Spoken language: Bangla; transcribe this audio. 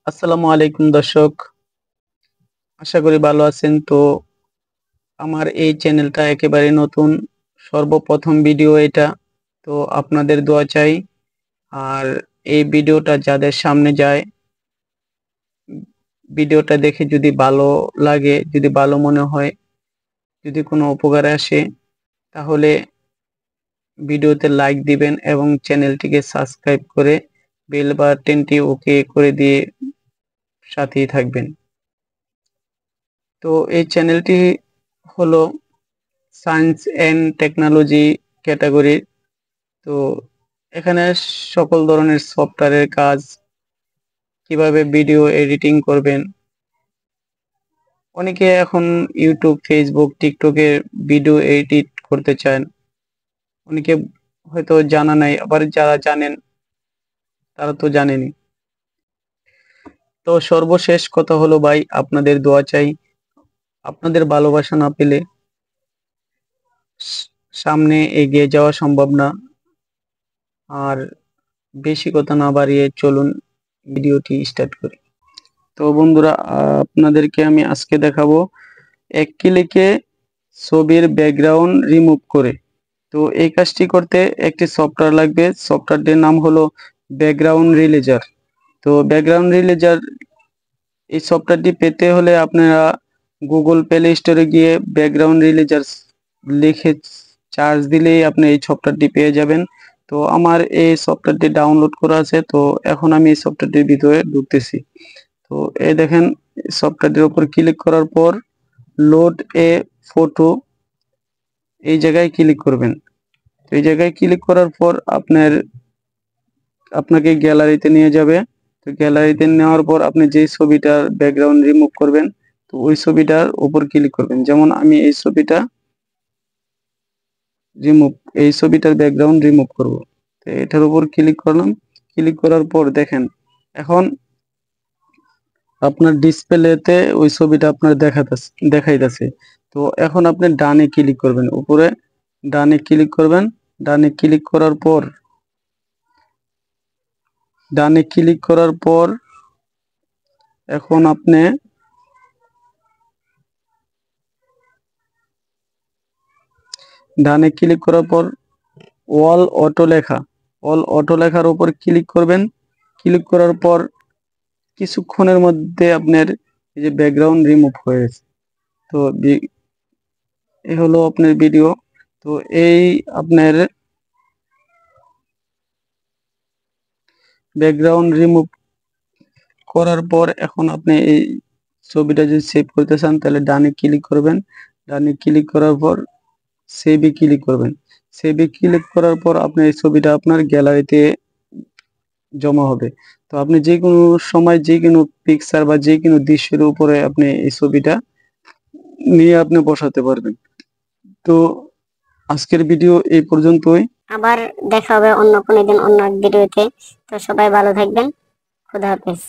আসসালামু আলাইকুম দর্শক, আশা করি ভালো আছেন। তো আমার এই চ্যানেলটা একেবারে নতুন, সর্বপ্রথম ভিডিও এটা। তো আপনাদের দোয়া চাই। আর এই ভিডিওটা যাদের সামনে যায়, ভিডিওটা দেখে যদি ভালো লাগে, যদি ভালো মনে হয়, যদি কোনো উপকারে আসে, তাহলে ভিডিওতে লাইক দিবেন এবং চ্যানেলটিকে সাবস্ক্রাইব করে বেল বাটনটি ওকে করে দিয়ে সাথেই থাকবেন। তো এই চ্যানেলটি হলো সায়েন্স অ্যান্ড টেকনোলজি ক্যাটাগরির। তো এখানে সকল ধরনের সফটওয়্যারের কাজ, কিভাবে ভিডিও এডিটিং করবেন। অনেকে এখন ইউটিউব, ফেসবুক, টিকটকে ভিডিও এডিট করতে চান। অনেকে হয়তো জানা নাই, আবার যারা জানেন তারা তো জানেনই। তো সর্বশেষ কথা হলো ভাই, আপনাদের দোয়া চাই। আপনাদের ভালোবাসা না পেলে সামনে এগিয়ে যাওয়া সম্ভব না। আর বেশি কথা না বাড়িয়ে চলুন ভিডিওটি স্টার্ট করি। তো বন্ধুরা, আপনাদেরকে আমি আজকে দেখাবো এক ক্লিকে ছবির ব্যাকগ্রাউন্ড রিমুভ করে। তো এই কাজটি করতে একটি সফটওয়্যার লাগবে। সফটওয়্যারটির নাম হলো ব্যাকগ্রাউন্ড রিলেজার। তো ব্যাকগ্রাউন্ড রিলেজার এই সফটওয়্যারটি পেতে হলে আপনারা গুগল প্লে স্টোরে গিয়ে ব্যাকগ্রাউন্ড রিলেজার লিখে চার্জ দিলেই আপনি এই সফটওয়্যারটি পেয়ে যাবেন। তো আমার এই সফটওয়্যারটি ডাউনলোড করা আছে। তো এখন আমি এই সফটওয়্যারটির ভিতরে ঢুকতেছি। তো এই দেখেন, সফটওয়্যারটির উপর ক্লিক করার পর লোড এ ফটো, এই জায়গায় ক্লিক করবেন। তো এই জায়গায় ক্লিক করার পর আপনাকে গ্যালারিতে নিয়ে যাবে। তো গ্যালারিতে নেওয়ার পর আপনি যেই ছবিটার ব্যাকগ্রাউন্ড রিমুভ করবেন, তো ওই ছবিটার উপর ক্লিক করবেন। যেমন আমি এই ছবিটার ব্যাকগ্রাউন্ড রিমুভ করব। তো এটার উপর ক্লিক করলাম। ক্লিক করার পর দেখেন, এখন আপনার ডিসপ্লেতে ওই ছবিটা আপনার দেখাইতেছে। তো এখন আপনি ডানে ক্লিক করবেন, উপরে ডানে ক্লিক করবেন। ডানে ক্লিক করার পর ডানে ক্লিক করার পর এখন আপনি ডানে ক্লিক করার পর অল অটো লেখার উপর ক্লিক করবেন। ক্লিক করার পর কিছুক্ষণের মধ্যে আপনার এই যে ব্যাকগ্রাউন্ড রিমুভ হয়ে গেছে। তো এই হলো আপনার ভিডিও। তো এই আপনার ব্যাকগ্রাউন্ড রিমুভ করার পর এখন আপনি এই ছবিটা যদি সেভ করতে চান তাহলে ডানে ক্লিক করবেন। ডানে ক্লিক করার পর সেভে ক্লিক করবেন। সেভে ক্লিক করার পর আপনি এই ছবিটা আপনার গ্যালারিতে জমা হবে। তো আপনি যে কোনো সময় যে কোনো পিকচার বা যে কোনো দৃশ্যের উপরে আপনি এই ছবিটা নিয়ে আপনি বসাতে পারবেন। তো আজকের ভিডিও এই পর্যন্তই। আবার দেখা হবে অন্য কোনো দিন অন্য এক ভিডিওতে। তো সবাই ভালো থাকবেন। খুদা হাফেজ।